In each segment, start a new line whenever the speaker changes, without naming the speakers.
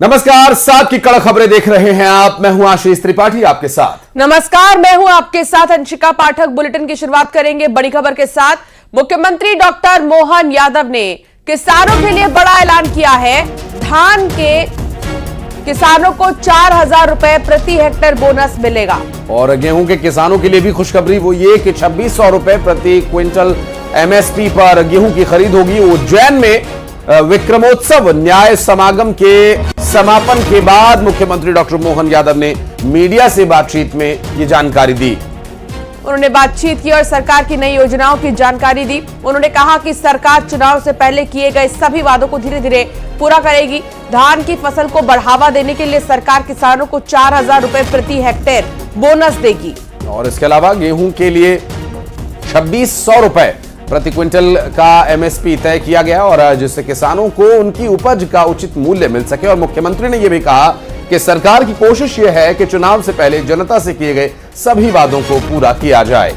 नमस्कार, साथ की कड़क खबरें देख रहे हैं आप। मैं हूं आशीष त्रिपाठी आपके साथ।
नमस्कार, मैं हूं आपके साथ अंशिका पाठक। बुलेटिन की शुरुआत करेंगे बड़ी खबर के साथ। मुख्यमंत्री डॉक्टर मोहन यादव ने किसानों के लिए बड़ा ऐलान किया है। धान के किसानों को 4,000 रुपए प्रति हेक्टेयर बोनस मिलेगा।
और गेहूं के किसानों के लिए भी खुशखबरी वो ये कि 2,600 रुपए प्रति क्विंटल एमएसपी पर गेहूं की खरीद होगी। उज्जैन में विक्रमोत्सव न्याय समागम के समापन के बाद मुख्यमंत्री डॉक्टर मोहन यादव ने मीडिया से बातचीत में ये जानकारी दी।
उन्होंने बातचीत की और सरकार की नई योजनाओं की जानकारी दी। उन्होंने कहा कि सरकार चुनाव से पहले किए गए सभी वादों को धीरे धीरे पूरा करेगी। धान की फसल को बढ़ावा देने के लिए सरकार किसानों को 4,000 रुपए प्रति हेक्टेयर बोनस देगी।
और इसके अलावा गेहूं के लिए 2,600 रुपए प्रति क्विंटल का एमएसपी तय किया गया और जिससे किसानों को उनकी उपज का उचित मूल्य मिल सके। और मुख्यमंत्री ने यह भी कहा कि सरकार की कोशिश यह है कि चुनाव से पहले जनता से किए गए सभी वादों को पूरा किया जाए।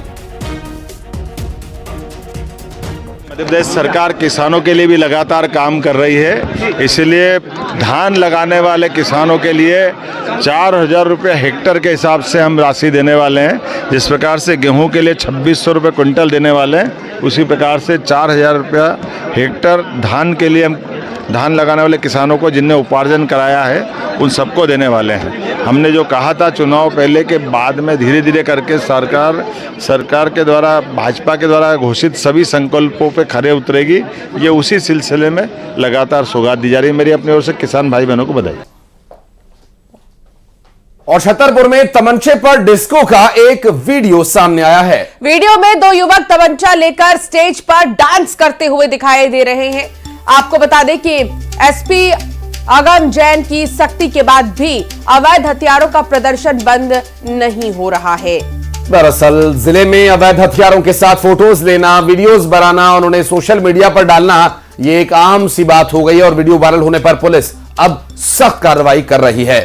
मध्य प्रदेश सरकार किसानों के लिए भी लगातार काम कर रही है, इसलिए धान लगाने वाले किसानों के लिए 4,000 रुपये हेक्टर के हिसाब से हम राशि देने वाले हैं। जिस प्रकार से गेहूं के लिए 2,600 रुपये क्विंटल देने वाले हैं, उसी प्रकार से 4,000 रुपया हेक्टर धान के लिए हम धान लगाने वाले किसानों को जिनने उपार्जन कराया है उन सबको देने वाले हैं। हमने जो कहा था चुनाव पहले के बाद में धीरे धीरे करके सरकार के द्वारा भाजपा के द्वारा घोषित सभी संकल्पों पे खरे उतरेगी। ये उसी सिलसिले में लगातार सौगात दी जा रही है। मेरी अपनी ओर से किसान भाई बहनों को बधाई।
और छतरपुर में तमंचे पर डिस्को का एक वीडियो सामने आया है।
वीडियो में दो युवक तमंचा लेकर स्टेज पर डांस करते हुए दिखाई दे रहे हैं। आपको बता दें कि एसपी अगम जैन की सख्ती के बाद भी अवैध हथियारों का प्रदर्शन बंद नहीं हो रहा है।
दरअसल जिले में अवैध हथियारों के साथ फोटोज लेना, वीडियोस बनाना, उन्होंने सोशल मीडिया पर डालना, ये एक आम सी बात हो गई है। और वीडियो वायरल होने पर पुलिस अब सख्त कार्रवाई कर रही है।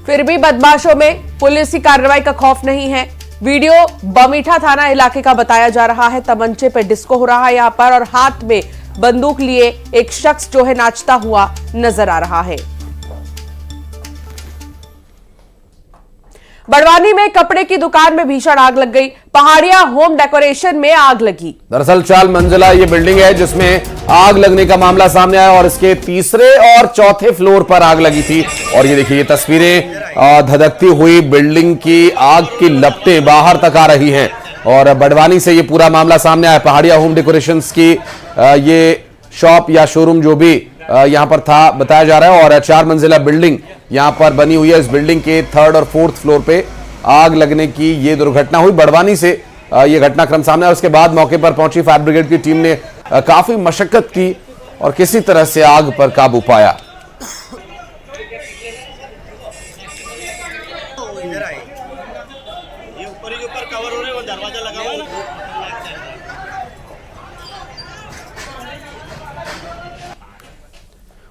फिर भी बदमाशों में पुलिस की कार्रवाई का खौफ नहीं है। वीडियो बमीठा थाना इलाके का बताया जा रहा है। तमंचे पे डिस्को हो रहा है यहां पर और हाथ में बंदूक लिए एक शख्स जो है नाचता हुआ नजर आ रहा है। बड़वानी में कपड़े की दुकान में भीषण आग लग गई। पहाड़िया होम डेकोरेशन में आग लगी। दरअसल
4 मंजिला ये बिल्डिंग है जिसमें आग लगने का मामला सामने आया और इसके तीसरे और चौथे फ्लोर पर आग लगी थी। और ये देखिए, ये तस्वीरें धधकती हुई बिल्डिंग की आग की लपटें बाहर तक आ रही हैं। और बड़वानी से ये पूरा मामला सामने आया। पहाड़िया होम डेकोरेशंस की ये शॉप या शोरूम जो भी यहां पर था बताया जा रहा है। और 4 मंजिला बिल्डिंग यहां पर बनी हुई है। इस बिल्डिंग के 3rd और 4th फ्लोर पे आग लगने की ये दुर्घटना हुई। बड़वानी से ये घटनाक्रम सामने आया। उसके बाद मौके पर पहुंची फायर ब्रिगेड की टीम ने काफी मशक्कत की और किसी तरह से आग पर काबू पाया।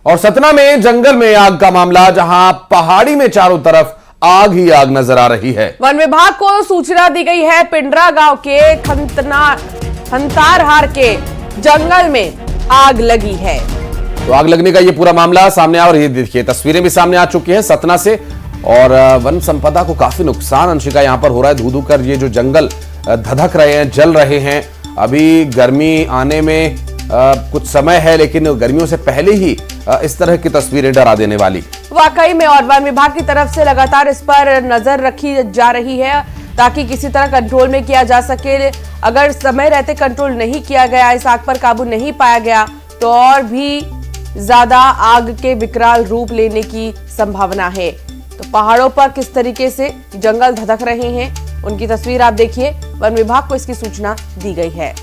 और सतना में जंगल में आग का मामला, जहां पहाड़ी में चारों तरफ आग ही आग नजर आ रही है।
वन विभाग को सूचना दी गई है। पिंडरा गांव के खंतारहार के जंगल में आग लगी है।
तो आग लगने का ये पूरा मामला सामने आया और ये देखिए तस्वीरें भी सामने आ चुकी हैं सतना से। और वन संपदा को काफी नुकसान अंशिका यहां पर हो रहा है। धू धू कर ये जो जंगल धधक रहे हैं, जल रहे हैं। अभी गर्मी आने में कुछ समय है, लेकिन गर्मियों से पहले ही इस तरह की तस्वीरें डरा देने वाली।
वाकई में, और वन विभाग की तरफ से लगातार इस पर नजर रखी जा रही है ताकि किसी तरह कंट्रोल में किया जा सके। अगर समय रहते कंट्रोल नहीं किया गया, इस आग पर काबू नहीं पाया गया, तो और भी ज्यादा आग के विकराल रूप लेने की संभावना है। तो पहाड़ों पर किस तरीके से जंगल धधक रहे हैं, उनकी तस्वीर आप देखिए। वन विभाग को इसकी सूचना दी गई है।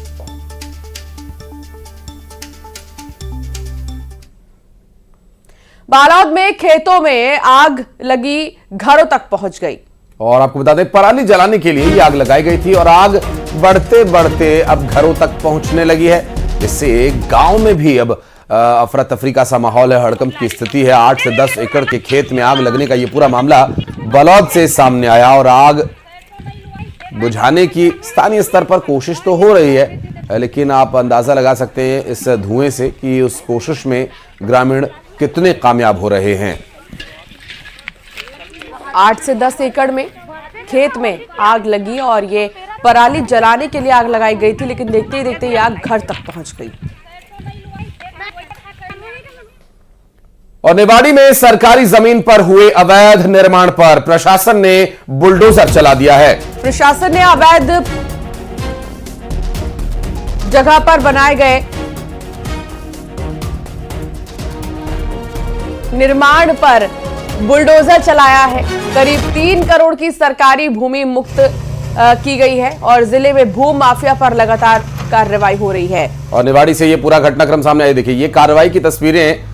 बालोद में खेतों में आग लगी, घरों तक पहुंच गई।
और आपको बता दें, पराली जलाने के लिए ये आग लगाई गई थी और आग बढ़ते बढ़ते अब घरों तक पहुंचने लगी है। इससे गांव में भी अब अफरा तफरी का सा माहौल है, हड़कंप की स्थिति है। 8 से 10 एकड़ के खेत में आग लगने का ये पूरा मामला बालोद से सामने आया। और आग बुझाने की स्थानीय स्तर पर कोशिश तो हो रही है, लेकिन आप अंदाजा लगा सकते हैं इस धुएं से कि उस कोशिश में ग्रामीण कितने कामयाब हो रहे हैं।
8 से 10 एकड़ में खेत में आग लगी और ये पराली जलाने के लिए आग लगाई गई थी, लेकिन देखते ही देखते ये आग घर तक पहुंच गई।
और निवाड़ी में सरकारी जमीन पर हुए अवैध निर्माण पर प्रशासन ने बुलडोजर चला दिया है।
प्रशासन ने अवैध जगह पर बनाए गए निर्माण पर बुलडोजर चलाया है। करीब 3 करोड़ की सरकारी भूमि मुक्त की गई है और जिले में भू माफिया पर लगातार कार्रवाई हो रही है।
और निवाड़ी से ये पूरा घटनाक्रम सामने आया। देखिए ये कार्रवाई की तस्वीरें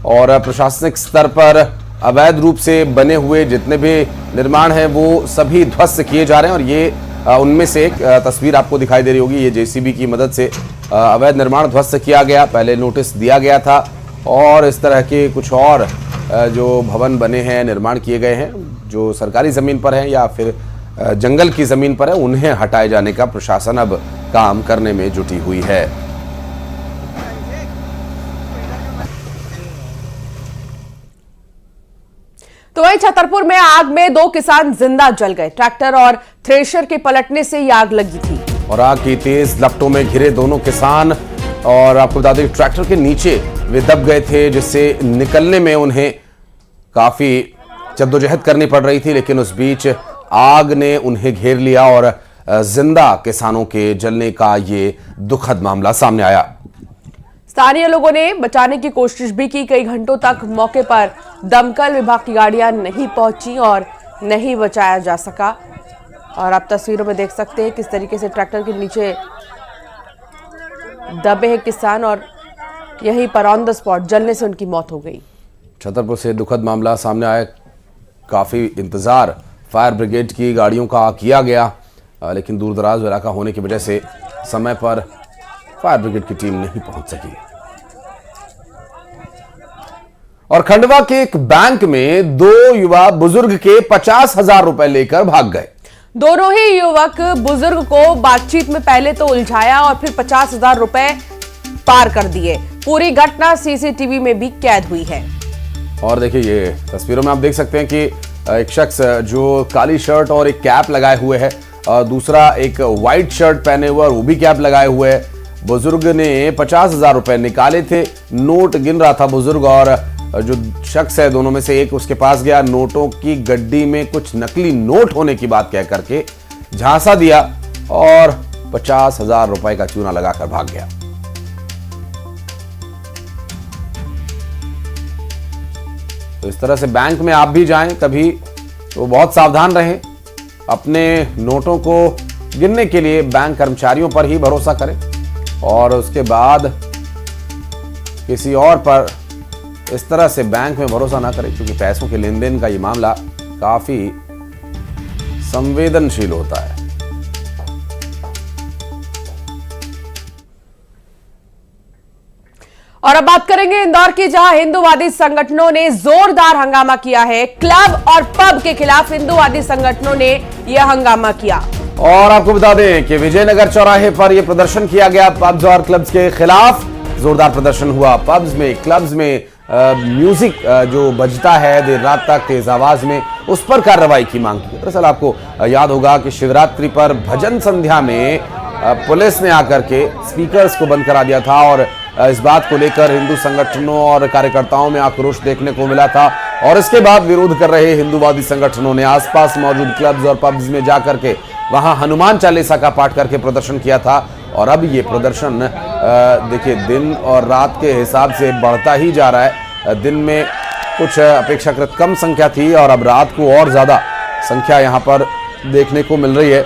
और प्रशासनिक स्तर पर अवैध रूप से बने हुए जितने भी निर्माण हैं वो सभी ध्वस्त किए जा रहे हैं। और ये उनमें से एक तस्वीर आपको दिखाई दे रही होगी। ये जेसीबी की मदद से अवैध निर्माण ध्वस्त किया गया। पहले नोटिस दिया गया था और इस तरह के कुछ और जो भवन बने हैं, निर्माण किए गए हैं, जो सरकारी जमीन पर हैं या फिर जंगल की जमीन पर है, उन्हें हटाए जाने का प्रशासन अब काम करने में जुटी हुई है।
तो वहीं छतरपुर में आग में 2 किसान जिंदा जल गए। ट्रैक्टर और थ्रेशर के पलटने से ये आग लगी थी।
और आग की तेज लपटों में घिरे दोनों किसान, और आपको बता दें ट्रैक्टर के नीचे वे दब गए थे, जिससे निकलने में उन्हें काफी जद्दोजहद करनी पड़ रही थी। लेकिन उस बीच आग ने उन्हें घेर लिया और जिंदा किसानों के जलने का ये दुखद मामला सामने आया।
स्थानीय लोगों ने बचाने की कोशिश भी की। कई घंटों तक मौके पर दमकल विभाग की गाड़ियां नहीं पहुंची और नहीं बचाया जा सका। और आप तस्वीरों में देख सकते हैं किस तरीके से ट्रैक्टर के नीचे दबे हैं किसान और यहीं पर ऑन द स्पॉट जलने से उनकी मौत हो गई।
छतरपुर से दुखद मामला सामने आया। काफी इंतजार फायर ब्रिगेड की गाड़ियों का किया गया, लेकिन दूर दराज इलाका होने की वजह से समय पर फायर ब्रिगेड की टीम नहीं पहुंच सकी। और खंडवा के एक बैंक में 2 युवा बुजुर्ग के 50,000 रुपए लेकर भाग गए।
दोनों ही युवक बुजुर्ग को बातचीत में पहले तो उलझाया और फिर 50,000 रुपए पार कर दिए। पूरी घटना सीसीटीवी में भी कैद हुई है।
और देखिए ये तस्वीरों में आप देख सकते हैं कि एक शख्स जो काली शर्ट और एक कैप लगाए हुए है, दूसरा एक व्हाइट शर्ट पहने हुए और वो भी कैप लगाए हुए है। बुजुर्ग ने 50,000 रुपए निकाले थे। नोट गिन रहा था बुजुर्ग, और जो शख्स है दोनों में से एक उसके पास गया, नोटों की गड्डी में कुछ नकली नोट होने की बात कह करके झांसा दिया और 50,000 रुपए का चूना लगाकर भाग गया। तो इस तरह से बैंक में आप भी जाएं कभी तो बहुत सावधान रहें। अपने नोटों को गिनने के लिए बैंक कर्मचारियों पर ही भरोसा करें और उसके बाद किसी और पर इस तरह से बैंक में भरोसा ना करें, क्योंकि पैसों के लेन देन का ये मामला काफी संवेदनशील होता है।
और अब बात करेंगे इंदौर की, जहां हिंदूवादी संगठनों ने जोरदार हंगामा किया है। क्लब और पब के खिलाफ हिंदूवादी संगठनों ने यह हंगामा किया।
और आपको बता दें कि विजयनगर चौराहे पर यह प्रदर्शन किया गया पब्स और क्लब्स के खिलाफ। जोरदार प्रदर्शन हुआ। पब्स में, क्लब्स में म्यूजिक जो बजता है देर रात तक तेज आवाज में, उस पर कार्रवाई की मांग की। दरअसल आपको याद होगा कि शिवरात्रि पर भजन संध्या में पुलिस ने आकर के स्पीकर्स को बंद करा दिया था और इस बात को लेकर हिंदू संगठनों और कार्यकर्ताओं में आक्रोश देखने को मिला था। और इसके बाद विरोध कर रहे हिंदूवादी संगठनों ने आसपास मौजूद क्लब्स और पब्स में जाकर के वहां हनुमान चालीसा का पाठ करके प्रदर्शन किया था। और अब ये प्रदर्शन देखिए दिन और रात के हिसाब से बढ़ता ही जा रहा है। दिन में कुछ अपेक्षाकृत कम संख्या थी और अब रात को और ज्यादा संख्या यहां पर देखने को मिल रही है।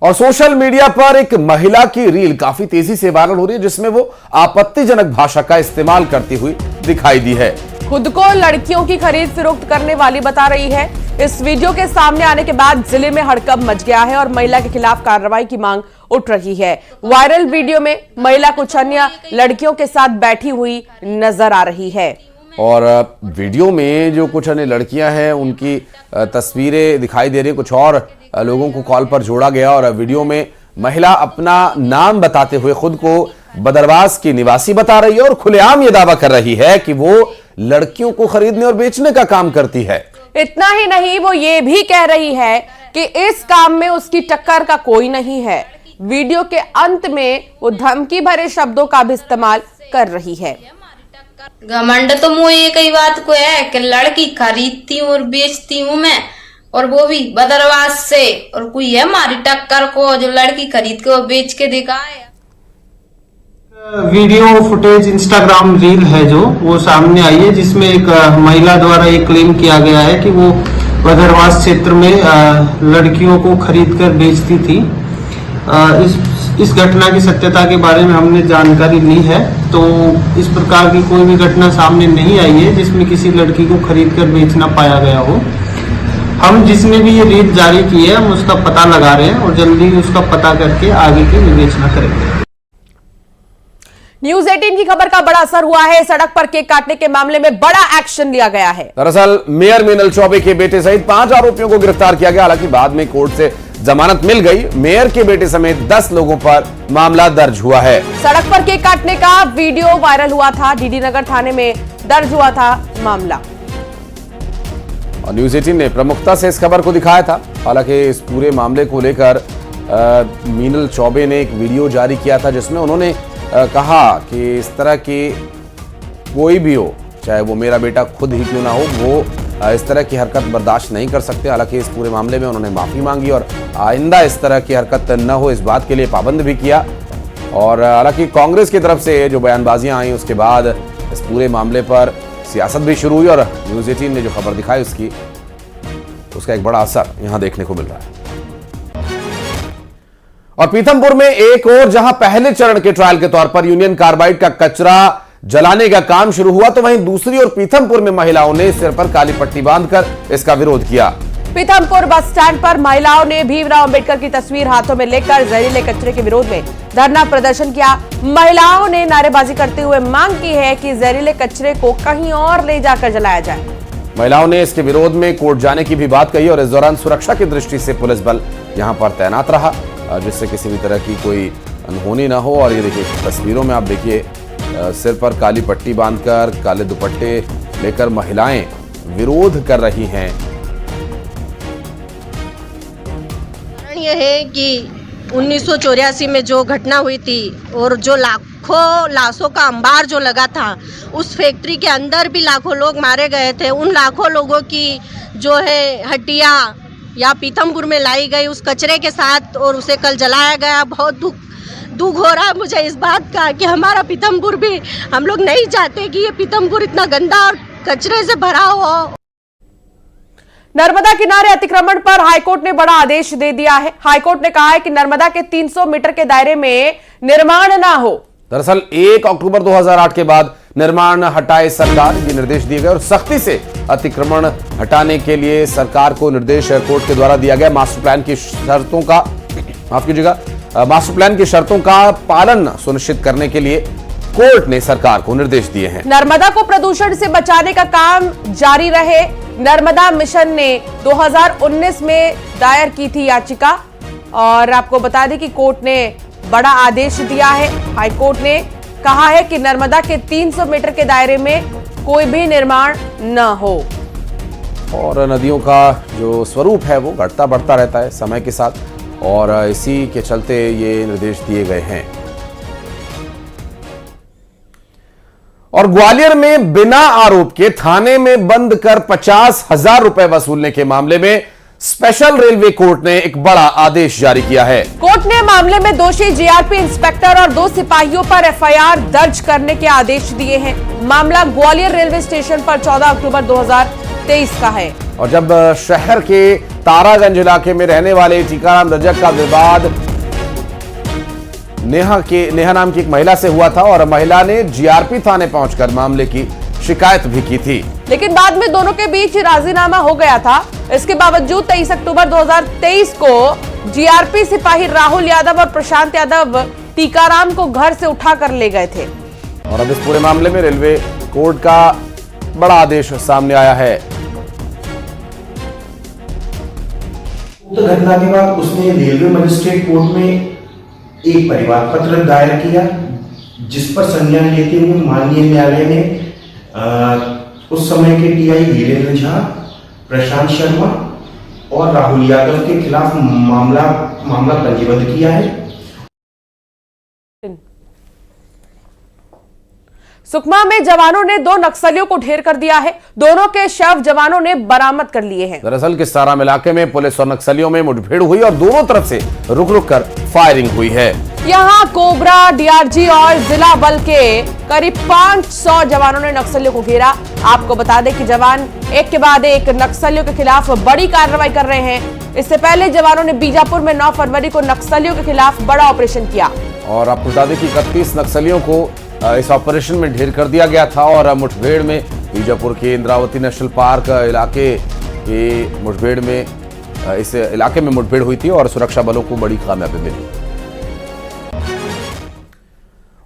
और सोशल मीडिया पर एक महिला की रील काफी तेजी से वायरल हो रही है, जिसमें वो आपत्तिजनक भाषा का इस्तेमाल करती हुई दिखाई दी है।
खुद को लड़कियों की खरीद फरोख्त करने वाली बता रही है। इस वीडियो के सामने आने के बाद जिले में हड़कंप मच गया है और महिला के खिलाफ कार्रवाई की मांग उठ रही है। वायरल वीडियो में महिला कुछ अन्य लड़कियों के साथ बैठी हुई नजर आ रही है।
और वीडियो में जो कुछ अन्य लड़कियां हैं उनकी तस्वीरें दिखाई दे रही है। कुछ और लोगों को कॉल पर जोड़ा गया और वीडियो में महिला अपना नाम बताते हुए खुद को बदरवास की निवासी बता रही है और खुलेआम यह दावा कर रही है कि वो लड़कियों को खरीदने और बेचने का काम करती है।
इतना ही नहीं, वो ये भी कह रही है कि इस काम में उसकी टक्कर का कोई नहीं है। वीडियो के अंत में वो धमकी भरे शब्दों का भी इस्तेमाल कर रही है।
घमंड तो मुझे कई बात को है कि लड़की खरीदती हूँ और बेचती हूँ मैं, और वो भी बदरवास से, और कोई है हमारी टक्कर को जो लड़की खरीद के और बेच के दिखाए।
वीडियो फुटेज इंस्टाग्राम रील है जो वो सामने आई है, जिसमें एक महिला द्वारा ये क्लेम किया गया है कि वो बदरवास क्षेत्र में लड़कियों को खरीद कर बेचती थी। इस घटना की सत्यता के बारे में हमने जानकारी ली है, तो इस प्रकार की कोई भी घटना सामने नहीं आई है जिसमें किसी लड़की को खरीद कर बेचना पाया गया हो। हम जिसने भी ये रील जारी की है हम उसका पता लगा रहे हैं और जल्दी उसका पता करके आगे की विवेचना करेंगे।
न्यूज़ 18 की खबर का बड़ा असर हुआ है। सड़क पर केक काटने के मामले में बड़ा एक्शन लिया गया है।
दरअसल मेयर मीनल चौबे के बेटे सहित 5 आरोपियों को गिरफ्तार किया गया। हालांकि बाद में कोर्ट से जमानत मिल गई। मेयर के बेटे समेत 10 लोगों पर मामला दर्ज हुआ है।
सड़क पर केक काटने का वीडियो वायरल हुआ था। डीडी नगर थाने में दर्ज हुआ था मामला।
और न्यूज़ 18 ने प्रमुखता से इस खबर को दिखाया था। हालांकि इस पूरे मामले को लेकर मीनल चौबे ने एक वीडियो जारी किया था जिसमें उन्होंने कहा कि इस तरह की कोई भी हो, चाहे वो मेरा बेटा खुद ही क्यों ना हो, वो इस तरह की हरकत बर्दाश्त नहीं कर सकते। हालांकि इस पूरे मामले में उन्होंने माफी मांगी और आइंदा इस तरह की हरकत न हो इस बात के लिए पाबंद भी किया। और हालांकि कांग्रेस की तरफ से जो बयानबाजियां आई उसके बाद इस पूरे मामले पर सियासत भी शुरू हुई और न्यूज़ 18 ने जो खबर दिखाई उसका एक बड़ा असर यहां देखने को मिल रहा है। और पीथमपुर में एक और जहां पहले चरण के ट्रायल के तौर पर यूनियन कार्बाइड का कचरा जलाने का काम शुरू हुआ, तो वहीं दूसरी ओर पीथमपुर में महिलाओं ने सिर पर काली पट्टी बांधकर इसका विरोध किया।
पीथमपुर बस स्टैंड पर महिलाओं ने भीमराव अंबेडकर की तस्वीर हाथों में लेकर जहरीले कचरे के विरोध में धरना प्रदर्शन किया। महिलाओं ने नारेबाजी करते हुए मांग की है कि जहरीले कचरे को कहीं और ले जाकर जलाया जाए।
महिलाओं ने इसके विरोध में कोर्ट जाने की भी बात कही और इस दौरान सुरक्षा की दृष्टि से पुलिस बल यहां पर तैनात रहा, जिससे किसी भी तरह की कोई अनहोनी ना हो। और ये देखिए तस्वीरों में आप देखिए सिर पर काली पट्टी बांधकर काले दुपट्टे लेकर महिलाएं विरोध कर रही हैं।
कारण यह है कि 1984 में जो घटना हुई थी और जो लाखों लाशों का अंबार जो लगा था, उस फैक्ट्री के अंदर भी लाखों लोग मारे गए थे। उन लाखों लोगों की जो है हड्डियां या पीथमपुर में लाई गई उस कचरे के साथ और उसे कल जलाया गया। बहुत दुख हो रहा है मुझे इस बात का कि हमारा पीथमपुर भी, हम लोग नहीं चाहते कि ये पीथमपुर इतना गंदा और कचरे से भरा हो।
नर्मदा किनारे अतिक्रमण पर हाईकोर्ट ने बड़ा आदेश दे दिया है। हाईकोर्ट ने कहा है कि नर्मदा के 300 मीटर के दायरे में निर्माण ना हो।
दरअसल 1 अक्टूबर 2008 के बाद निर्माण हटाए सरकार, ये निर्देश दिए गए और सख्ती से अतिक्रमण हटाने के लिए सरकार को निर्देश कोर्ट के द्वारा दिया गया। मास्टर प्लान की शर्तों का, माफ कीजिएगा, मास्टर प्लान की शर्तों का पालन सुनिश्चित करने के लिए कोर्ट ने सरकार को निर्देश दिए हैं।
नर्मदा को प्रदूषण से बचाने का काम जारी रहे। नर्मदा मिशन ने 2019 में दायर की थी याचिका और आपको बता दें कि कोर्ट ने बड़ा आदेश दिया है। हाईकोर्ट ने कहा है कि नर्मदा के 300 मीटर के दायरे में कोई भी निर्माण न हो।
और नदियों का जो स्वरूप है वो घटता बढ़ता रहता है समय के साथ और इसी के चलते ये निर्देश दिए गए हैं। और ग्वालियर में बिना आरोप के थाने में बंद कर 50,000 रुपए वसूलने के मामले में स्पेशल रेलवे कोर्ट ने एक बड़ा आदेश जारी किया है। कोर्ट
ने मामले में दोषी जीआरपी इंस्पेक्टर और 2 सिपाहियों पर एफआईआर दर्ज करने के आदेश दिए हैं। मामला ग्वालियर रेलवे स्टेशन पर 14 अक्टूबर 2023 का है।
और जब शहर के तारागंज इलाके में रहने वाले टीकाराम रजक का विवाद नेहा नाम की एक महिला से हुआ था और महिला ने जीआरपी थाने पहुंचकर मामले की शिकायत भी की थी,
लेकिन बाद में दोनों के बीच राजीनामा हो गया था। इसके बावजूद 23 अक्टूबर 2023 को जीआरपी सिपाही राहुल यादव और प्रशांत यादव टीकाराम को घर से उठाकर ले गए थे।
और अब इस पूरे मामले में रेलवे कोर्ट का बड़ा आदेश सामने आया है।
उक्त घटना के बाद उसने रेलवे मजिस्ट्रेट कोर्ट में एक परिवाद पत्र दायर किया, जिस पर संज्ञान लेते हुए माननीय न्यायालय ने उस समय के टीआई वीरेंद्र झा, प्रशांत शर्मा और राहुल यादव के खिलाफ मामला पंजीबद्ध किया है।
सुकमा में जवानों ने 2 नक्सलियों को ढेर कर दिया है। दोनों के शव जवानों ने बरामद कर लिए हैं।
दरअसल किस्ताराम इलाके में पुलिस और नक्सलियों में मुठभेड़ हुई और दोनों तरफ से रुक कर फायरिंग हुई है।
यहां कोबरा, डीआरजी और जिला बल के करीब 500 जवानों ने नक्सलियों को घेरा। आपको बता दें कि जवान एक के बाद एक नक्सलियों के खिलाफ बड़ी कार्रवाई कर रहे हैं। इससे पहले जवानों ने बीजापुर में 9 फरवरी को नक्सलियों के खिलाफ बड़ा ऑपरेशन किया
और आपको बता दें कि 31 नक्सलियों को इस ऑपरेशन में ढेर कर दिया गया था और मुठभेड़ में बीजापुर के इंद्रावती नेशनल पार्क इलाके के मुठभेड़ में इस इलाके में मुठभेड़ हुई थी और सुरक्षा बलों को बड़ी कामयाबी मिली।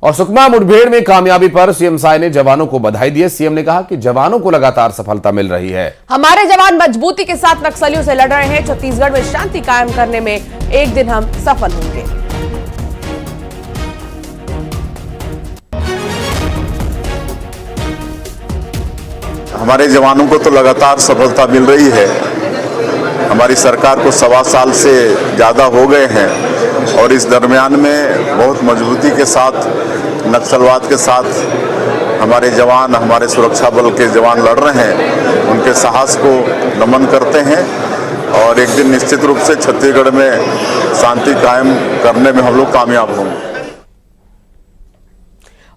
और सुकमा मुठभेड़ में कामयाबी पर सीएम साय ने जवानों को बधाई दी। सीएम ने कहा कि जवानों को लगातार सफलता मिल रही है।
हमारे जवान मजबूती के साथ नक्सलियों से लड़ रहे हैं। छत्तीसगढ़ में शांति कायम करने में एक दिन हम सफल होंगे।
हमारे जवानों को तो लगातार सफलता मिल रही है। हमारी सरकार को 1.25 साल से ज़्यादा हो गए हैं और इस दरमियान में बहुत मजबूती के साथ नक्सलवाद के साथ हमारे जवान, हमारे सुरक्षा बल के जवान लड़ रहे हैं। उनके साहस को नमन करते हैं और एक दिन निश्चित रूप से छत्तीसगढ़ में शांति कायम करने में हम लोग कामयाब होंगे।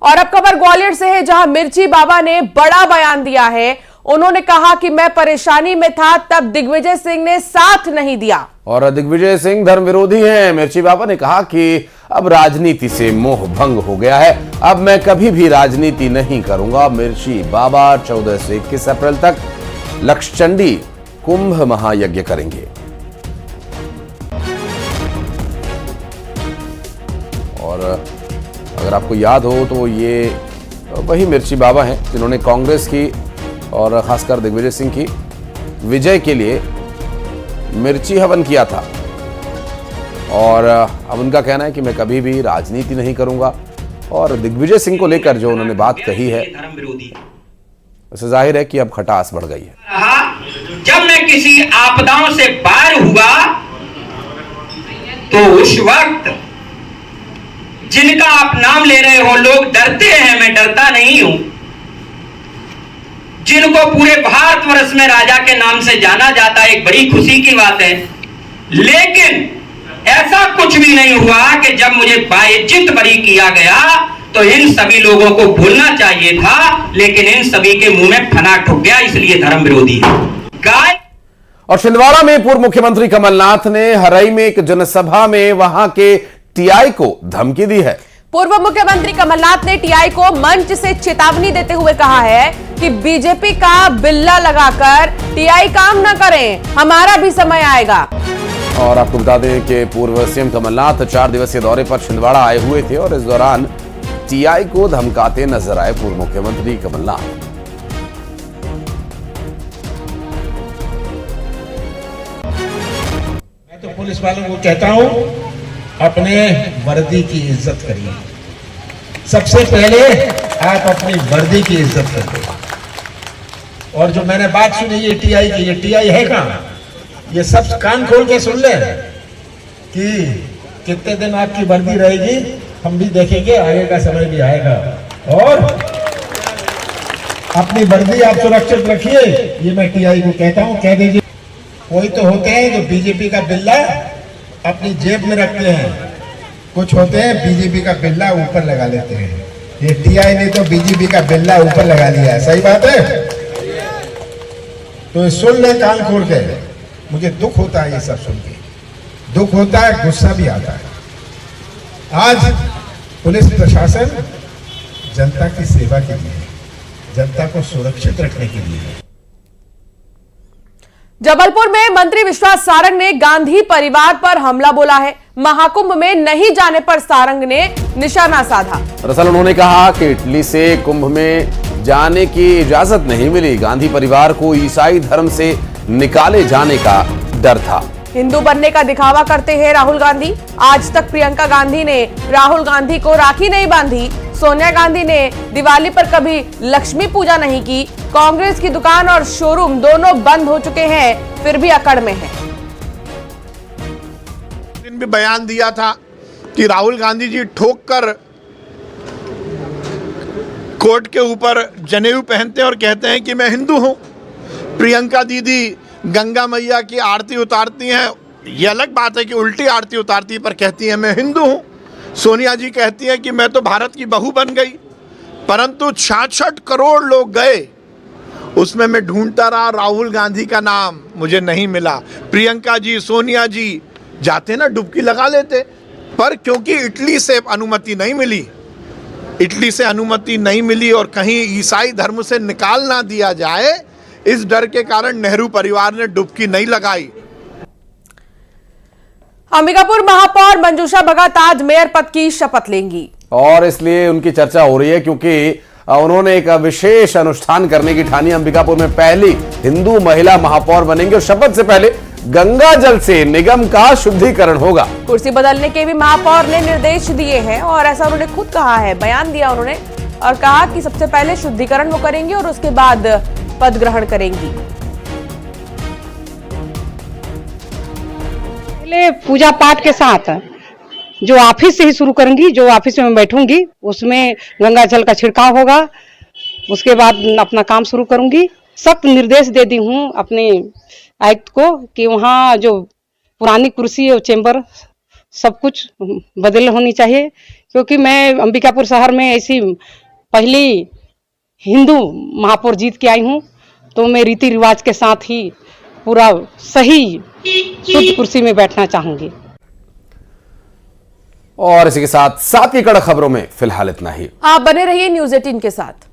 और अब खबर ग्वालियर से है, जहां मिर्ची बाबा ने बड़ा बयान दिया है। उन्होंने कहा कि मैं परेशानी में था तब दिग्विजय सिंह ने साथ नहीं दिया। और
दिग्विजय सिंह धर्म विरोधी हैं। मिर्ची बाबा ने कहा कि अब राजनीति से मोह भंग हो गया है, अब मैं कभी भी राजनीति नहीं करूंगा। मिर्ची बाबा 14 से 21 अप्रैल तक लक्षचंडी कुंभ महायज्ञ करेंगे। और अगर आपको याद हो तो ये वही मिर्ची बाबा हैं जिन्होंने कांग्रेस की और खासकर दिग्विजय सिंह की विजय के लिए मिर्ची हवन किया था। और अब उनका कहना है कि मैं कभी भी राजनीति नहीं करूंगा। और दिग्विजय सिंह को लेकर जो उन्होंने बात कही है, उससे जाहिर है कि अब खटास बढ़ गई है।
जब मैं किसी आपदाओं से पार हुआ तो उस वक्त जिनका आप नाम ले रहे हो लोग डरते हैं, मैं डरता नहीं हूं। जिनको पूरे भारतवर्ष में राजा के नाम से जाना जाता है, एक बड़ी खुशी की बात है। लेकिन ऐसा कुछ भी नहीं हुआ कि जब मुझे बाइज्जत बरी किया गया तो इन सभी लोगों को भूलना चाहिए था, लेकिन इन सभी के मुंह में फना ठुक गया, इसलिए धर्म विरोधी है। गाय
और छिंदवाड़ा में पूर्व मुख्यमंत्री कमलनाथ ने हरई में एक जनसभा में वहां के टीआई को धमकी दी है।
पूर्व मुख्यमंत्री कमलनाथ ने टीआई को मंच से चेतावनी देते हुए कहा है कि बीजेपी का बिल्ला लगाकर टीआई काम न करें, हमारा भी समय आएगा।
और आपको बता दें कि पूर्व सीएम कमलनाथ 4 दिवसीय दौरे पर छिंदवाड़ा आए हुए थे और इस दौरान टीआई को धमकाते नजर आए पूर्व मुख्यमंत्री कमलनाथ।
मैं तो पुलिस वालों को कहता हूं, अपने वर्दी की इज्जत करिए। सबसे पहले आप अपनी वर्दी की इज्जत करिए। और जो मैंने बात सुनी ये टीआई की, ये टीआई है कहां? ये सब कान खोल के सुन ले कि कितने दिन आपकी वर्दी रहेगी, हम भी देखेंगे, आगे का समय भी आएगा। और अपनी वर्दी आप सुरक्षित रखिए, ये मैं टीआई को कहता हूं, कह दीजिए। कोई तो होते हैं जो बीजेपी का बिल्ला अपनी जेब में रखते हैं, कुछ होते हैं बीजेपी का बिल्ला ऊपर लगा लेते हैं। ये टीआई ने तो बीजेपी का बिल्ला ऊपर लगा लिया है, सही बात है। तो सुन ले कान खोल के। मुझे दुख होता है ये सब सुन के, दुख होता है, गुस्सा भी आता है। आज पुलिस प्रशासन जनता की सेवा के लिए, जनता को सुरक्षित रखने के लिए।
जबलपुर में मंत्री विश्वास सारंग ने गांधी परिवार पर हमला बोला है। महाकुंभ में नहीं जाने पर सारंग ने निशाना साधा।
दरअसल उन्होंने कहा कि इटली से कुंभ में जाने की इजाजत नहीं मिली। गांधी परिवार को ईसाई धर्म से निकाले जाने का डर था।
हिंदू बनने का दिखावा करते हैं राहुल गांधी। आज तक प्रियंका गांधी ने राहुल गांधी को राखी नहीं बांधी। सोनिया गांधी ने दिवाली पर कभी लक्ष्मी पूजा नहीं की। कांग्रेस की दुकान और शोरूम दोनों बंद हो चुके हैं, फिर भी अकड़ में है।
दिन भी बयान दिया था कि राहुल गांधी जी ठोक कर कोर्ट के ऊपर जनेऊ पहनते हैं और कहते हैं कि मैं हिंदू हूं। प्रियंका दीदी गंगा मैया की आरती उतारती हैं, ये अलग बात है कि उल्टी आरती उतारती, पर कहती हैं मैं हिंदू हूं। सोनिया जी कहती हैं कि मैं तो भारत की बहू बन गई, परंतु 66 करोड़ लोग गए, उसमें मैं ढूंढता रहा राहुल गांधी का नाम, मुझे नहीं मिला। प्रियंका जी, सोनिया जी जाते ना डुबकी लगा लेते, पर क्योंकि इटली से अनुमति नहीं मिली और कहीं ईसाई धर्म से निकाल ना दिया जाए, इस डर के कारण नेहरू परिवार ने डुबकी नहीं लगाई।
अंबिकापुर महापौर मंजूषा भगत आज मेयर पद की शपथ लेंगी
और इसलिए उनकी चर्चा हो रही है क्योंकि उन्होंने एक विशेष अनुष्ठान करने की ठानी। अंबिकापुर में पहली हिंदू महिला महापौर बनेंगे और शपथ से पहले गंगा जल से निगम का शुद्धिकरण होगा।
कुर्सी बदलने के भी महापौर ने निर्देश दिए हैं और ऐसा उन्होंने खुद कहा है, बयान दिया उन्होंने और कहा कि सबसे पहले शुद्धिकरण वो करेंगी और उसके बाद पद ग्रहण करेंगी।
पहले पूजा पाठ के साथ जो ऑफिस से ही शुरू करूंगी, जो ऑफिस में मैं बैठूंगी उसमें गंगा जल का छिड़काव होगा, उसके बाद अपना काम शुरू करूंगी। सख्त निर्देश दे दी हूँ अपने आयुक्त को कि वहाँ जो पुरानी कुर्सी और चेंबर सब कुछ बदल होनी चाहिए, क्योंकि मैं अंबिकापुर शहर में ऐसी पहली हिंदू महापौर जीत के आई हूँ, तो मैं रीति रिवाज के साथ ही पूरा सही शुद्ध कुर्सी में बैठना चाहूंगी।
और इसी के साथ की कड़क खबरों में फिलहाल इतना ही।
आप बने रहिए न्यूज़ 18 के साथ।